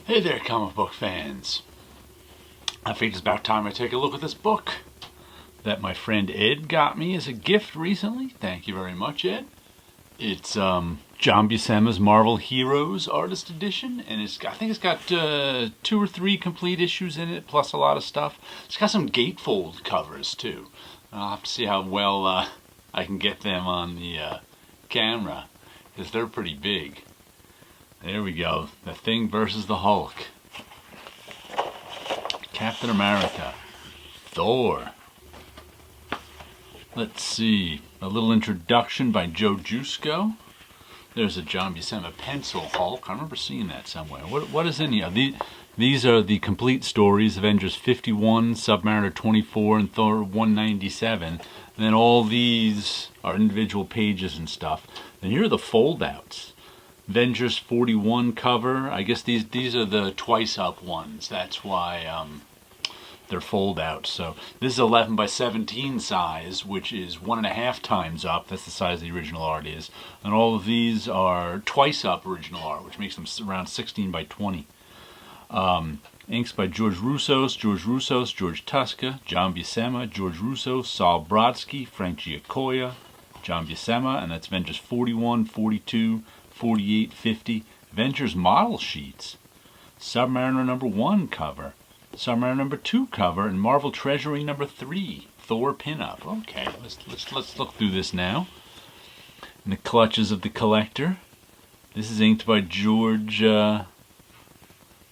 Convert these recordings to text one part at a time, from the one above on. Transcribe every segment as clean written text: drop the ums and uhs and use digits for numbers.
Hey there, comic book fans. I think it's about time I take a look at this book that my friend Ed got me as a gift recently. Thank you very much, Ed. It's John Buscema's Marvel Heroes Artist Edition, and I think it's got 2 or 3 complete issues in it, plus a lot of stuff. It's got some gatefold covers, too. I'll have to see how well I can get them on the camera, because they're pretty big. There we go. The Thing versus the Hulk. Captain America. Thor. Let's see. A little introduction by Joe Jusko. There's a John Buscema pencil Hulk. I remember seeing that somewhere. What is in here? These are the complete stories. Avengers 51, Submariner 24, and Thor 197. And then all these are individual pages and stuff. And here are the foldouts. Avengers 41 cover. I guess these are the twice up ones. That's why they're foldouts. So this is 11 by 17 size, which is 1.5 times up. That's the size the original art is. And all of these are twice up original art, which makes them around 16 by 20. Inks by George Roussos, George Tuska, John Buscema, George Russo, Saul Brodsky, Frank Giacoia, John Buscema, and that's Avengers 41, 42, 48, 50, Avengers model sheets, Submariner number 1 cover, Submariner number 2 cover, and Marvel Treasury number 3, Thor pinup. Okay, let's look through this now. In the clutches of the collector. This is inked by George.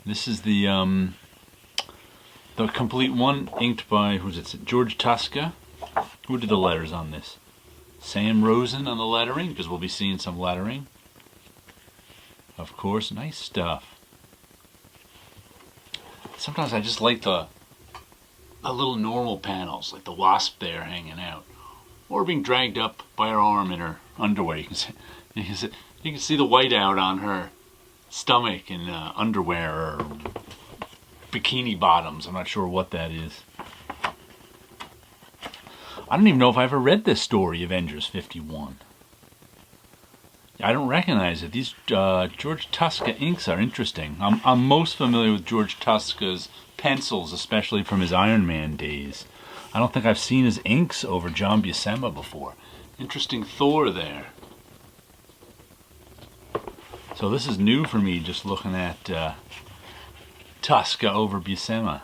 This is the complete one, inked by George Tuska. Who did the letters on this? Sam Rosen on the lettering, because we'll be seeing some lettering. Of course, nice stuff. Sometimes I just like the little normal panels, like the wasp there hanging out, or being dragged up by her arm in her underwear. You can see the whiteout on her stomach and underwear or bikini bottoms. I'm not sure what that is. I don't even know if I ever read this story, Avengers 51. I don't recognize it. These George Tuska inks are interesting. I'm most familiar with George Tuska's pencils, especially from his Iron Man days. I don't think I've seen his inks over John Buscema before. Interesting Thor there. So this is new for me, just looking at Tuska over Buscema.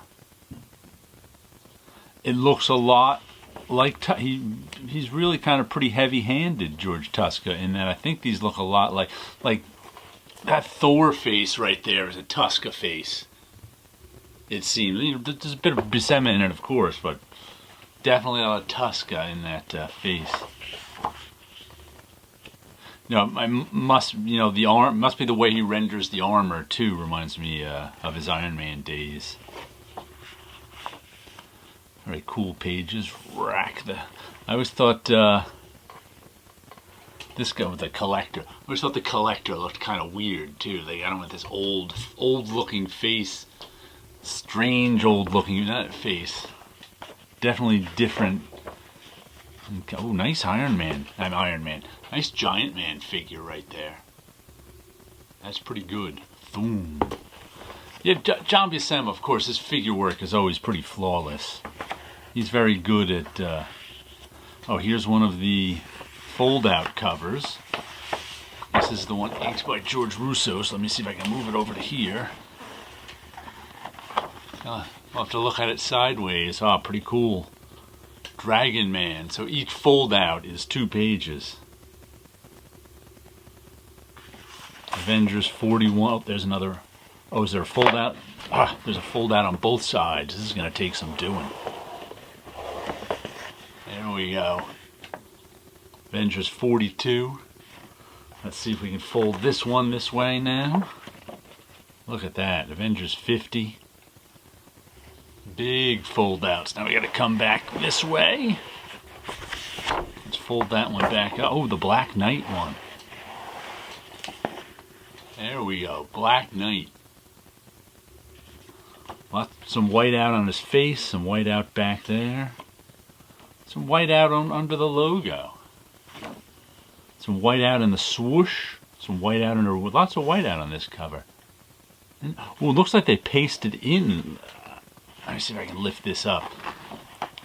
It looks a lot like he's really kind of pretty heavy-handed, George Tuska, in that I think these look a lot like that Thor face right there is a Tuska face. It seems there's a bit of Buscema in it, of course, but definitely a lot of Tuska in that face. The arm must be the way he renders the armor too. Reminds me of his Iron Man days. Very cool pages. I always thought this guy with the collector. I always thought the collector looked kind of weird too. They got him with this old-looking face, strange old-looking face. Definitely different. Oh, nice Iron Man. Nice Giant Man figure right there. That's pretty good. Boom. Yeah, John Buscema, of course, his figure work is always pretty flawless. He's very good at... oh, here's one of the fold-out covers. This is the one inked by George Russo, so let me see if I can move it over to here. I'll have to look at it sideways. Oh, pretty cool. Dragon Man. So each fold-out is 2 pages. Avengers 41. Oh, there's another... Oh, is there a fold-out? Ah, there's a fold-out on both sides. This is going to take some doing. There we go. Avengers 42. Let's see if we can fold this one this way now. Look at that. Avengers 50. Big fold-outs. Now we got to come back this way. Let's fold that one back up. Oh, the Black Knight one. There we go. Black Knight. Some white out on his face, some white out back there. Some white out under the logo. Some white out in the swoosh. Some white out under... Lots of white out on this cover. Oh, it looks like they pasted in. Let me see if I can lift this up.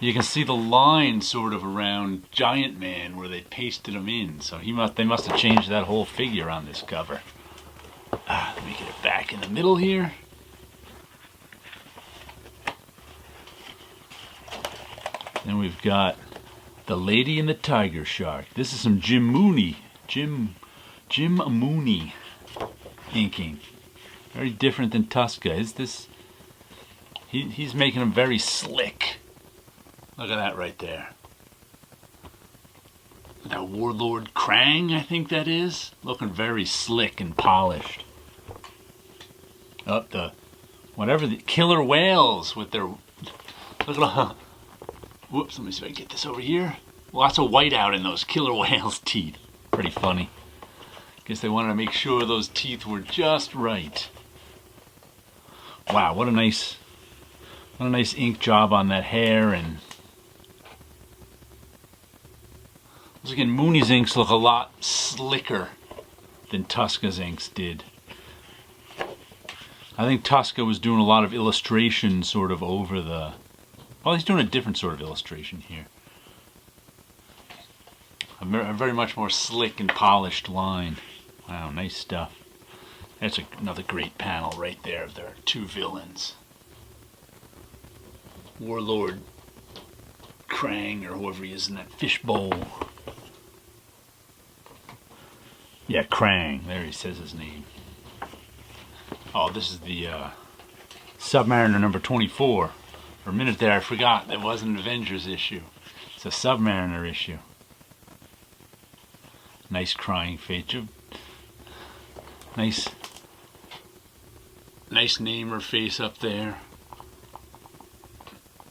You can see the line sort of around Giant Man where they pasted him in. So they must have changed that whole figure on this cover. Let me get it back in the middle here. Then we've got The Lady and the Tiger Shark. This is some Jim Mooney inking. Very different than Tuska. Is this? He's making them very slick. Look at that right there. That Warlord Krang, I think that is, looking very slick and polished. Up the killer whales with their look at. Whoops, let me see if I can get this over here. Lots of white out in those killer whales' teeth. Pretty funny. Guess they wanted to make sure those teeth were just right. Wow, what a nice ink job on that hair. And once again, Mooney's inks look a lot slicker than Tuska's inks did. I think Tuska was doing a lot of illustration sort of over the... Well, he's doing a different sort of illustration here. A very much more slick and polished line. Wow, nice stuff. That's another great panel right there. There are two villains. Warlord Krang, or whoever he is in that fishbowl. Yeah, Krang. There he says his name. Oh, this is the Submariner number 24. For a minute there, I forgot that wasn't an Avengers issue. It's a Submariner issue. Nice crying face. Nice Namer face up there.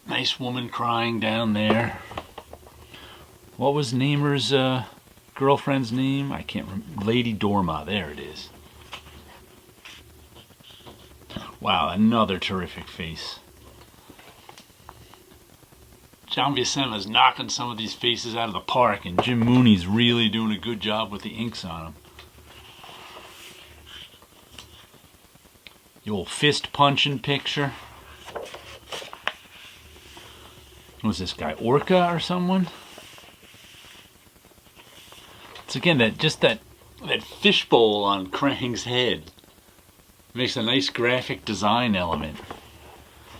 Nice woman crying down there. What was Namer's girlfriend's name? I can't remember. Lady Dorma. There it is. Wow, another terrific face. John Buscema's knocking some of these faces out of the park, and Jim Mooney's really doing a good job with the inks on them. The old fist punching picture. What was this guy, Orca or someone? It's again that fishbowl on Krang's head. Makes a nice graphic design element.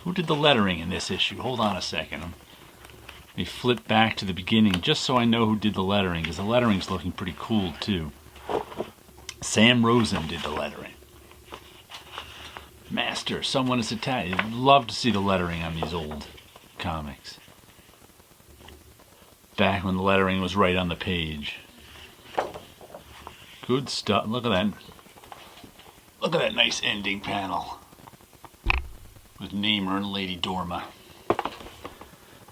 Who did the lettering in this issue? Hold on a second. Let me flip back to the beginning just so I know who did the lettering, because the lettering's looking pretty cool too. Sam Rosen did the lettering. Master, someone is Italian. Love to see the lettering on these old comics. Back when the lettering was right on the page. Good stuff. Look at that. Look at that nice ending panel with Namer and Lady Dorma.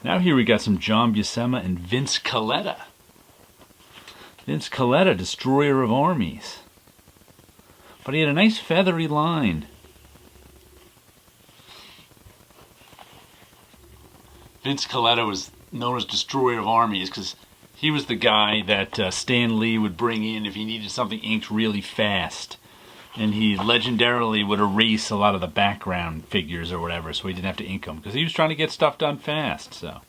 Now here we got some John Buscema and Vince Colletta. Vince Colletta, Destroyer of Armies. But he had a nice feathery line. Vince Colletta was known as Destroyer of Armies because he was the guy that Stan Lee would bring in if he needed something inked really fast. And he legendarily would erase a lot of the background figures or whatever, so he didn't have to ink them, because he was trying to get stuff done fast. So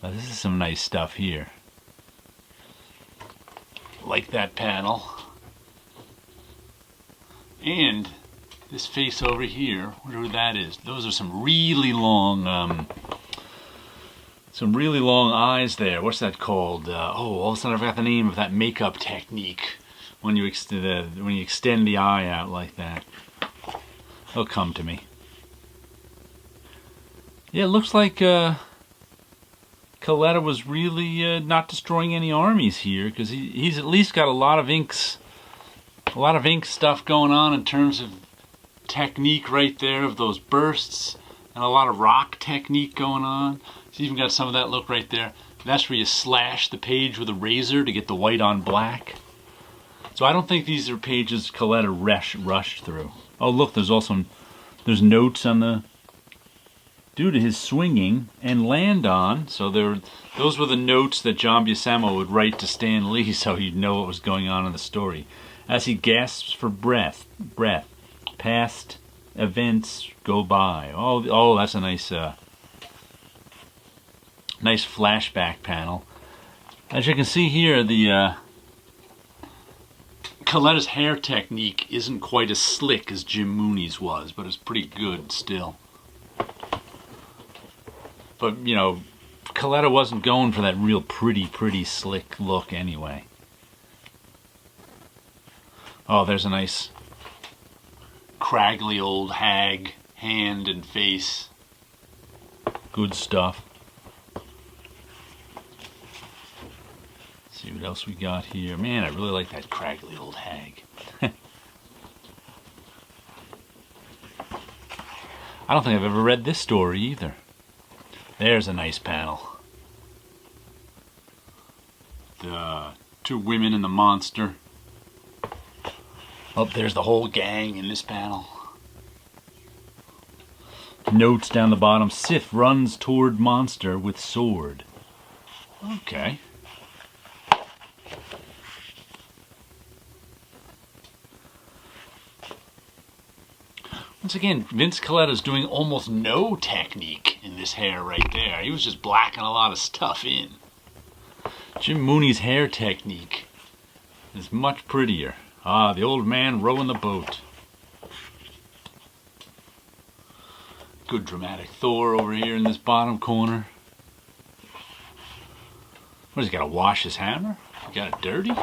this is some nice stuff here. Like that panel. And this face over here, wonder who that is. Those are some really long eyes there. What's that called? All of a sudden I forgot the name of that makeup technique. When you extend the eye out like that. It'll come to me. Yeah, it looks like Colletta was really not destroying any armies here, because he's at least got a lot of ink stuff going on in terms of technique right there of those bursts, and a lot of rock technique going on. He's even got some of that look right there. That's where you slash the page with a razor to get the white on black. So I don't think these are pages Colletta rushed through. Oh, look, there's notes on the... Due to his swinging and land on, so those were the notes that John Buscema would write to Stan Lee so he'd know what was going on in the story. As he gasps for breath, Past events go by. Oh, that's a nice nice flashback panel. As you can see here, the Coletta's hair technique isn't quite as slick as Jim Mooney's was, but it's pretty good still. But, you know, Coletta wasn't going for that real pretty slick look anyway. Oh, there's a nice craggly old hag, hand and face. Good stuff. See what else we got here. Man, I really like that craggly old hag. I don't think I've ever read this story either. There's a nice panel. The two women and the monster. Oh, there's the whole gang in this panel. Notes down the bottom. Sif runs toward monster with sword. Okay. Once again, Vince Coletta's doing almost no technique in this hair right there. He was just blacking a lot of stuff in. Jim Mooney's hair technique is much prettier. Ah, the old man rowing the boat. Good dramatic Thor over here in this bottom corner. What, has he got to wash his hammer? He got it dirty?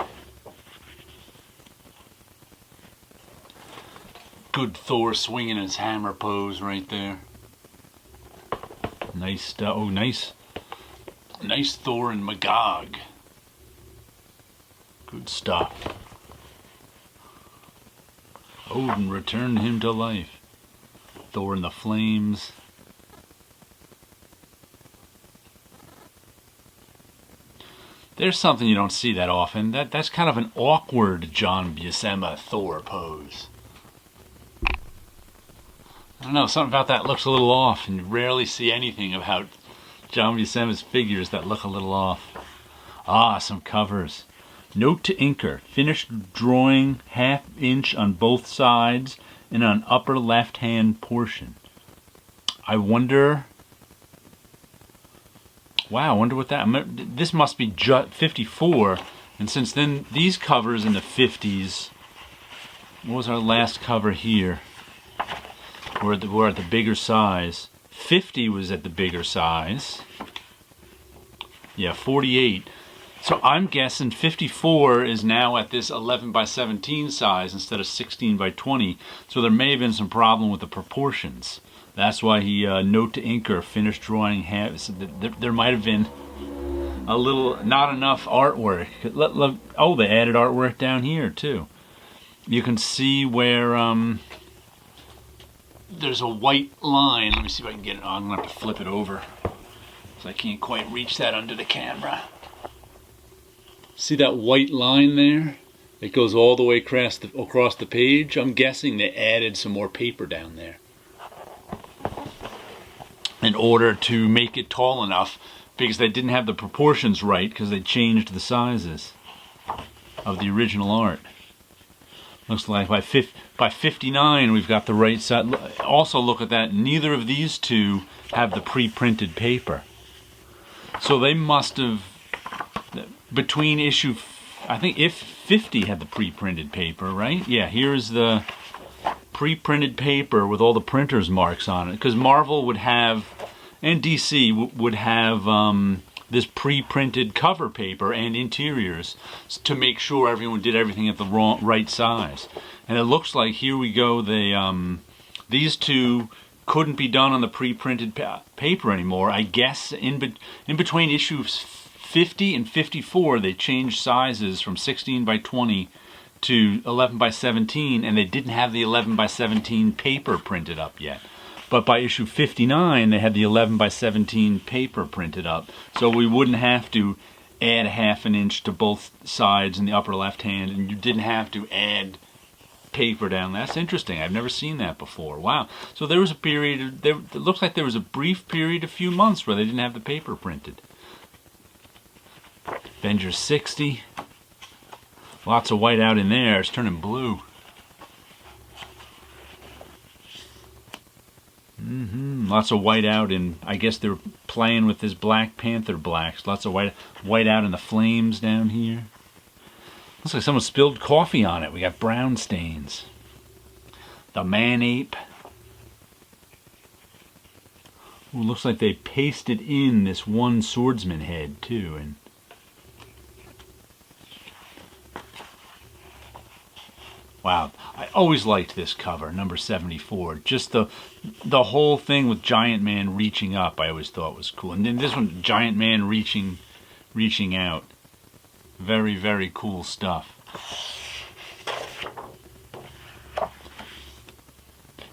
Good Thor swinging his hammer pose right there. Nice stuff. Oh, nice Thor and Magog. Good stuff. Odin returned him to life. Thor in the flames. There's something you don't see that often. That's kind of an awkward John Buscema Thor pose. I don't know, something about that looks a little off, and you rarely see anything about John Buscema's figures that look a little off. Ah, some covers. Note to inker. Finished drawing 1/2 inch on both sides and on upper left-hand portion. I wonder... Wow, I wonder what that... This must be 54, and since then, these covers in the 50s... What was our last cover here? We're at the bigger size. 50 was at the bigger size. Yeah, 48. So I'm guessing 54 is now at this 11 by 17 size instead of 16 by 20. So there may have been some problem with the proportions. That's why he note to inker, finished drawing half. So there might have been a little, not enough artwork. Oh, they added artwork down here too. You can see where there's a white line. Let me see if I can get it on. I'm going to have to flip it over, so I can't quite reach that under the camera. See that white line there? It goes all the way across the page. I'm guessing they added some more paper down there in order to make it tall enough, because they didn't have the proportions right because they changed the sizes of the original art. Looks like by 59 we've got the right side. Also look at that, neither of these two have the pre-printed paper. So they must have, between issue, I think if 50 had the pre-printed paper, right? Yeah, here's the pre-printed paper with all the printer's marks on it. Because Marvel would have, and DC would have this pre-printed cover paper and interiors to make sure everyone did everything at the right size. And it looks like here we go. They these two couldn't be done on the pre-printed paper anymore. I guess in between issues 50 and 54, they changed sizes from 16 by 20 to 11 by 17, and they didn't have the 11 by 17 paper printed up yet. But by issue 59, they had the 11 by 17 paper printed up, so we wouldn't have to add 1/2 inch to both sides in the upper left hand, and you didn't have to add paper down. That's interesting. I've never seen that before. Wow. So there was a period, it looks like there was a brief period, a few months, where they didn't have the paper printed. Avengers 60. Lots of white out in there. It's turning blue. Lots of white out, and I guess they're playing with this Black Panther blacks. Lots of white out in the flames down here. Looks like someone spilled coffee on it. We got brown stains. The man-ape. Ooh, looks like they pasted in this one swordsman head too. And wow, I always liked this cover, number 74. Just the whole thing with Giant Man reaching up, I always thought was cool. And then this one, Giant Man reaching out. Very, very cool stuff.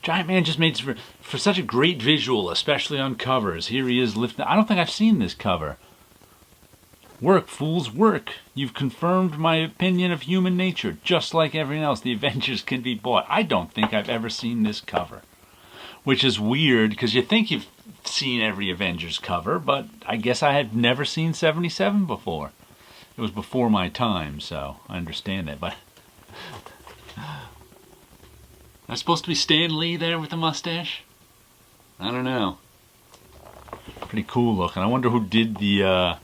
Giant Man just made for such a great visual, especially on covers. Here he is lifting. I don't think I've seen this cover. Work, fools, work. You've confirmed my opinion of human nature. Just like everything else, the Avengers can be bought. I don't think I've ever seen this cover. Which is weird, because you think you've seen every Avengers cover, but I guess I had never seen 77 before. It was before my time, so I understand that, but that's supposed to be Stan Lee there with the mustache? I don't know. Pretty cool looking. I wonder who did the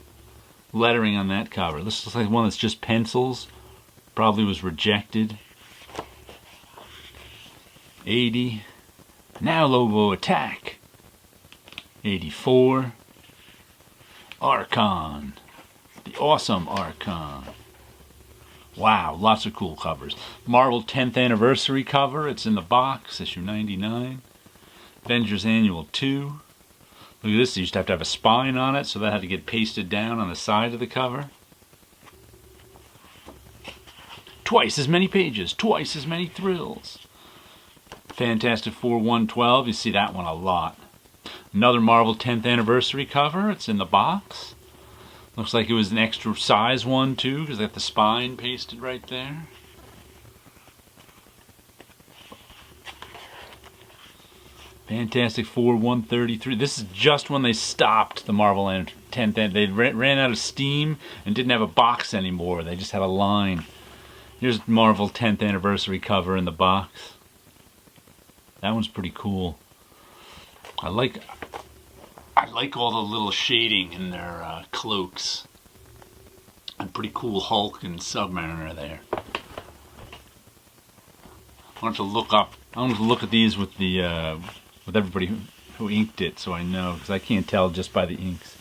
lettering on that cover. This looks like one that's just pencils. Probably was rejected. 80. Now logo attack. 84. Archon. The awesome Archon. Wow, lots of cool covers. Marvel 10th Anniversary cover. It's in the box, issue 99. Avengers Annual 2. Look at this. They used to have a spine on it, so that had to get pasted down on the side of the cover. Twice as many pages. Twice as many thrills. Fantastic Four 112. You see that one a lot. Another Marvel 10th Anniversary cover. It's in the box. Looks like it was an extra size one too, because they have the spine pasted right there. Fantastic Four 133. This is just when they stopped the Marvel 10th. They ran out of steam and didn't have a box anymore. They just had a line. Here's Marvel 10th Anniversary cover in the box. That one's pretty cool. I like all the little shading in their cloaks. And pretty cool Hulk and Submariner there. I want to look at these with the with everybody who inked it, so I know, because I can't tell just by the inks.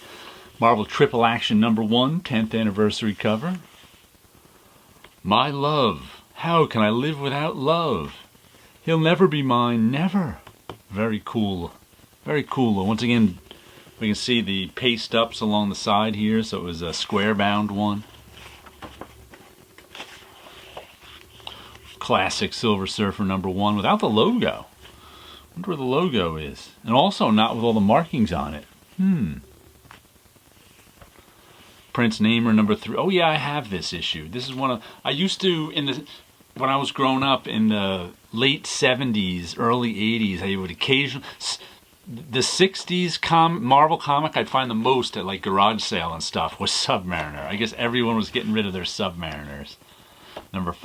Marvel Triple Action number 1, 10th Anniversary cover. My love. How can I live without love? He'll never be mine, never. Very cool. Very cool. Once again, we can see the paste ups along the side here, so it was a square bound one. Classic Silver Surfer number 1 without the logo. I wonder where the logo is. And also not with all the markings on it. Prince Namor number 3. Oh yeah, I have this issue. This is one of... I used to, when I was growing up in the late 70s, early 80s, I would occasionally... The 60s Marvel comic I'd find the most at like garage sale and stuff was Submariner. I guess everyone was getting rid of their Submariners.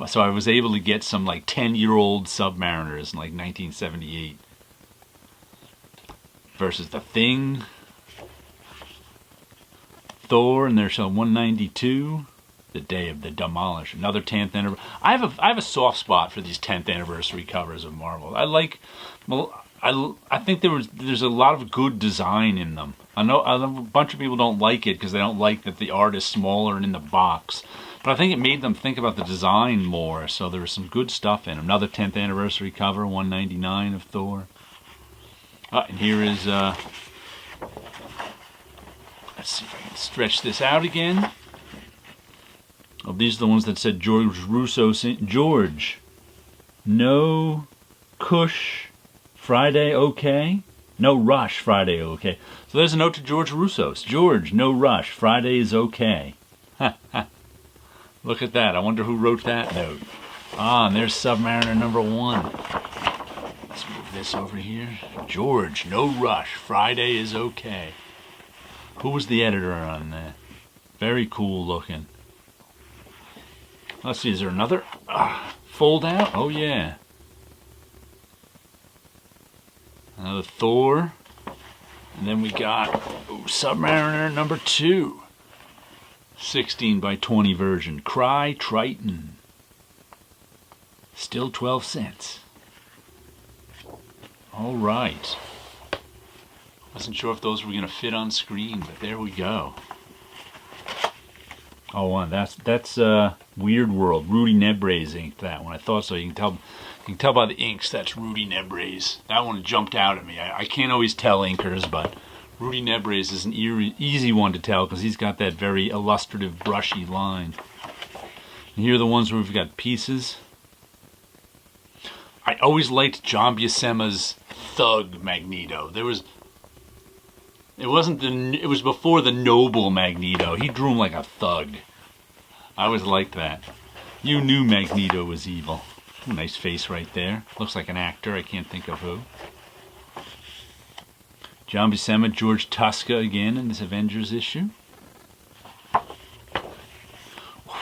So I was able to get some like 10-year-old Submariners in like 1978. Versus The Thing. Thor, and there's a 192. The Day of the Demolisher. Another 10th anniversary. I have a soft spot for these 10th anniversary covers of Marvel. I think there's a lot of good design in them. I know a bunch of people don't like it because they don't like that the art is smaller and in the box. But I think it made them think about the design more, so there was some good stuff in them. Another 10th anniversary cover, 199 of Thor. And here is, let's see if I can stretch this out again. Oh, these are the ones that said George Russo. George, no Kush. Friday okay? No rush, Friday okay. So there's a note to George Russo's. George, no rush, Friday is okay. Look at that. I wonder who wrote that note. Ah, and there's Submariner number 1. Let's move this over here. George, no rush, Friday is okay. Who was the editor on that? Very cool looking. Let's see, is there another fold out? Oh yeah. Another Thor. And then we got Submariner number 2. 16 by 20 version. Cry Triton. Still 12 cents. Alright. Wasn't sure if those were going to fit on screen, but there we go. Oh, that's Weird World. Rudy Nebray's inked that one. I thought so. You can tell by the inks that's Rudy Nebray's. That one jumped out at me. I can't always tell inkers, but Rudy Nebray's is an easy one to tell because he's got that very illustrative, brushy line. And here are the ones where we've got pieces. I always liked John Buscema's Thug Magneto. It was before the noble Magneto. He drew him like a thug. I always liked that. You knew Magneto was evil. Nice face right there. Looks like an actor. I can't think of who. John Buscema, George Tuska again in this Avengers issue.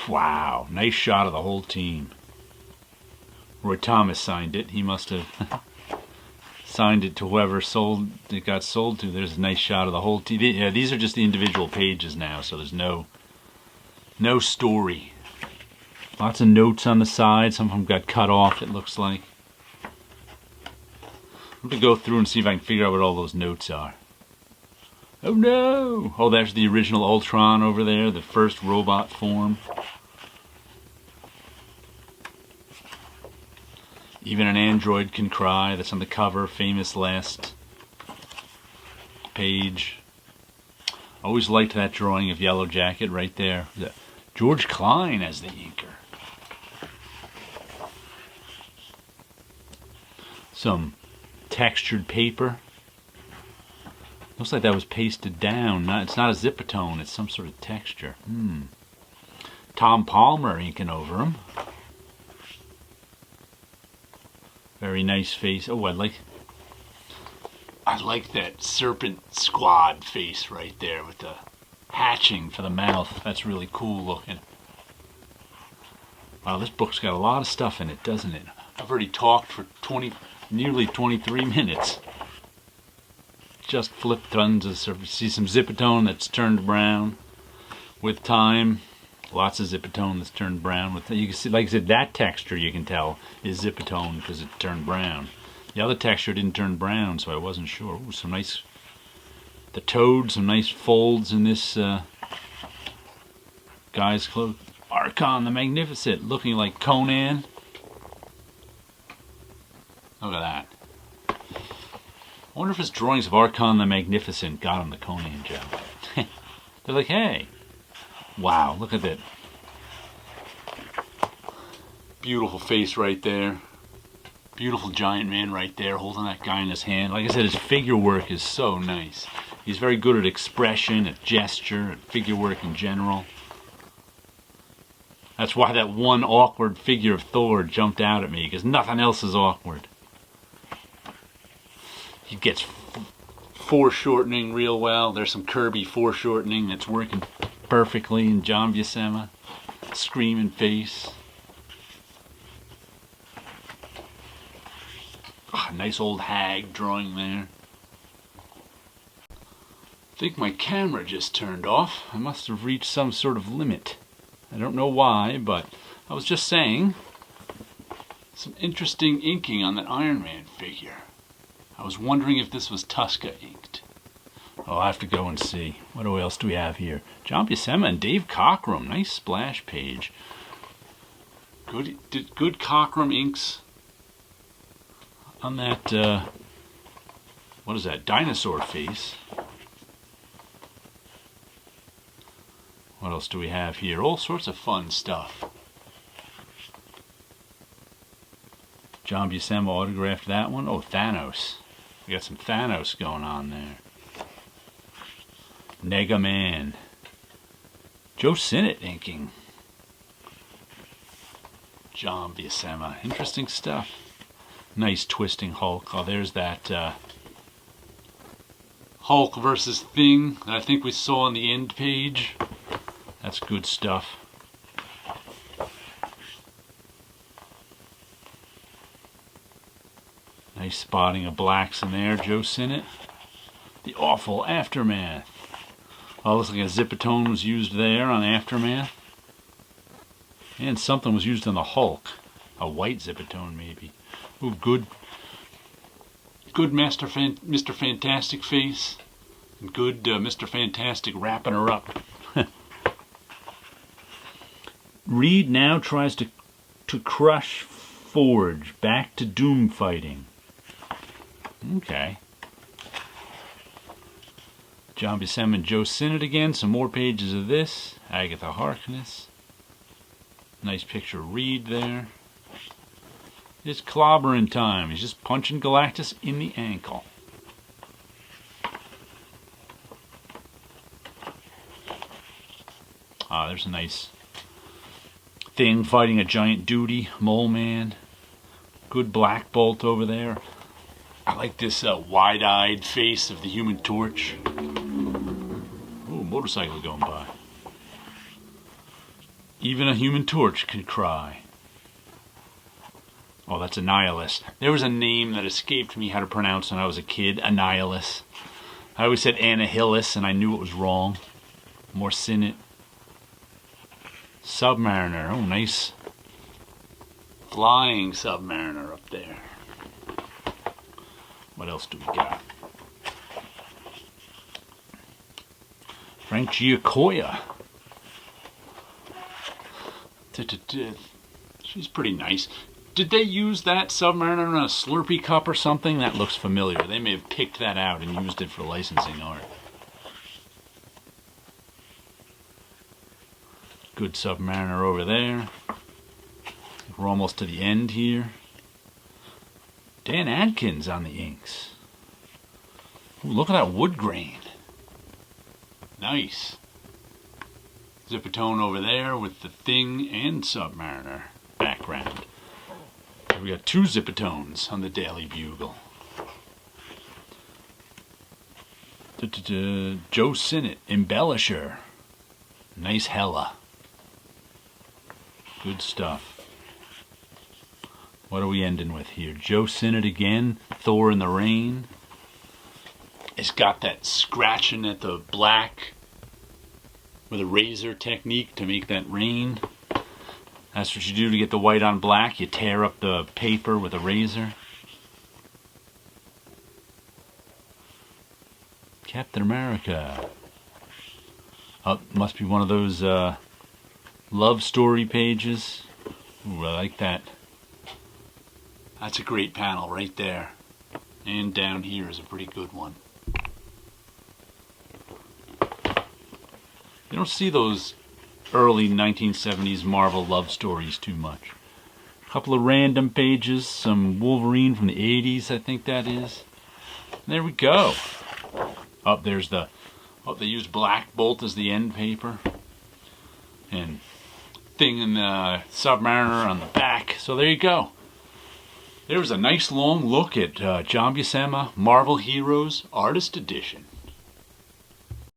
Wow. Nice shot of the whole team. Roy Thomas signed it. He must have signed it to whoever it got sold to. There's a nice shot of the whole team. Yeah, these are just the individual pages now, so there's no story. Lots of notes on the side. Some of them got cut off, it looks like. I'm going to go through and see if I can figure out what all those notes are. Oh no! Oh, there's the original Ultron over there, the first robot form. Even an android can cry. That's on the cover. Famous last page. Always liked that drawing of Yellow Jacket right there. George Klein as the inker. Some textured paper. Looks like that was pasted down. It's not a zipatone. It's some sort of texture. Tom Palmer inking over him. Very nice face. Oh, I like that Serpent Squad face right there with the hatching for the mouth. That's really cool looking. Wow, this book's got a lot of stuff in it, doesn't it? I've already talked for nearly 23 minutes. Just flipped tons of surface. See some zipatone that's turned brown with time. Lots of zipatone that's turned brown. You can see, like I said, that texture you can tell is zipatone because it turned brown. The other texture didn't turn brown, so I wasn't sure. Ooh, some nice, the toad, some nice folds in this guy's clothes. Archon the Magnificent, looking like Conan. Look at that. I wonder if his drawings of Archon the Magnificent got him the Conan job. They're like, hey. Wow, look at that. Beautiful face right there. Beautiful giant man right there holding that guy in his hand. Like I said, his figure work is so nice. He's very good at expression, at gesture, at figure work in general. That's why that one awkward figure of Thor jumped out at me, because nothing else is awkward. He gets foreshortening real well. There's some Kirby foreshortening that's working perfectly in John Buscema. Screaming face. Oh, nice old hag drawing there. I think my camera just turned off. I must have reached some sort of limit. I don't know why, but I was just saying some interesting inking on that Iron Man figure. I was wondering if this was Tuska inked. Oh, I'll have to go and see. What else do we have here? John Buscema and Dave Cockrum. Nice splash page. Good Cockrum inks on that, what is that, dinosaur face. What else do we have here? All sorts of fun stuff. John Buscema autographed that one. Oh, Thanos. We got some Thanos going on there. Nega Man. Joe Sinnott inking. John Buscema. Interesting stuff. Nice twisting Hulk. Oh, there's that Hulk versus Thing that I think we saw on the end page. That's good stuff. Nice spotting of blacks in there, Joe Sinnott. The Awful Aftermath. Oh, looks like a Zipatone was used there on Aftermath. And something was used on the Hulk. A white Zipatone, maybe. Ooh, good Mr. Fantastic face. And good Mr. Fantastic wrapping her up. Reed now tries to crush Forge. Back to Doom fighting. Okay. John Buscema and Joe Sinnott again. Some more pages of this. Agatha Harkness. Nice picture of Reed there. It's clobbering time. He's just punching Galactus in the ankle. Ah, there's a nice thing fighting a giant duty, Mole Man. Good Black Bolt over there. I like this wide-eyed face of the Human Torch. Ooh, motorcycle going by. Even a Human Torch can cry. Oh, that's Annihilus. There was a name that escaped me how to pronounce when I was a kid. Annihilus. I always said Annihilus, and I knew it was wrong. More Sinnott. Submariner. Oh, nice. Flying Submariner up there. What else do we got? Frank Giacoya. She's pretty nice. Did they use that Submariner in a Slurpee cup or something? That looks familiar. They may have picked that out and used it for licensing art. Good Submariner over there. We're almost to the end here. Dan Adkins on the inks. Ooh, look at that wood grain. Nice. Zipatone over there with the Thing and Submariner background. We got two Zipatones on the Daily Bugle. Joe Sinnott, Embellisher. Nice Hella. Good stuff. What are we ending with here? Joe Sinnott again. Thor in the Rain. It's got that scratching at the black with a razor technique to make that rain. That's what you do to get the white on black. You tear up the paper with a razor. Captain America. Oh, must be one of those love story pages. Ooh, I like that. That's a great panel right there. And down here is a pretty good one. You don't see those early 1970s Marvel love stories too much. A couple of random pages, some Wolverine from the 80s, I think that is. And there we go. Oh, there's the... Oh, they used Black Bolt as the end paper. And Thing in the Submariner on the back. So there you go. There was a nice long look at John Buscema Marvel Heroes Artist Edition.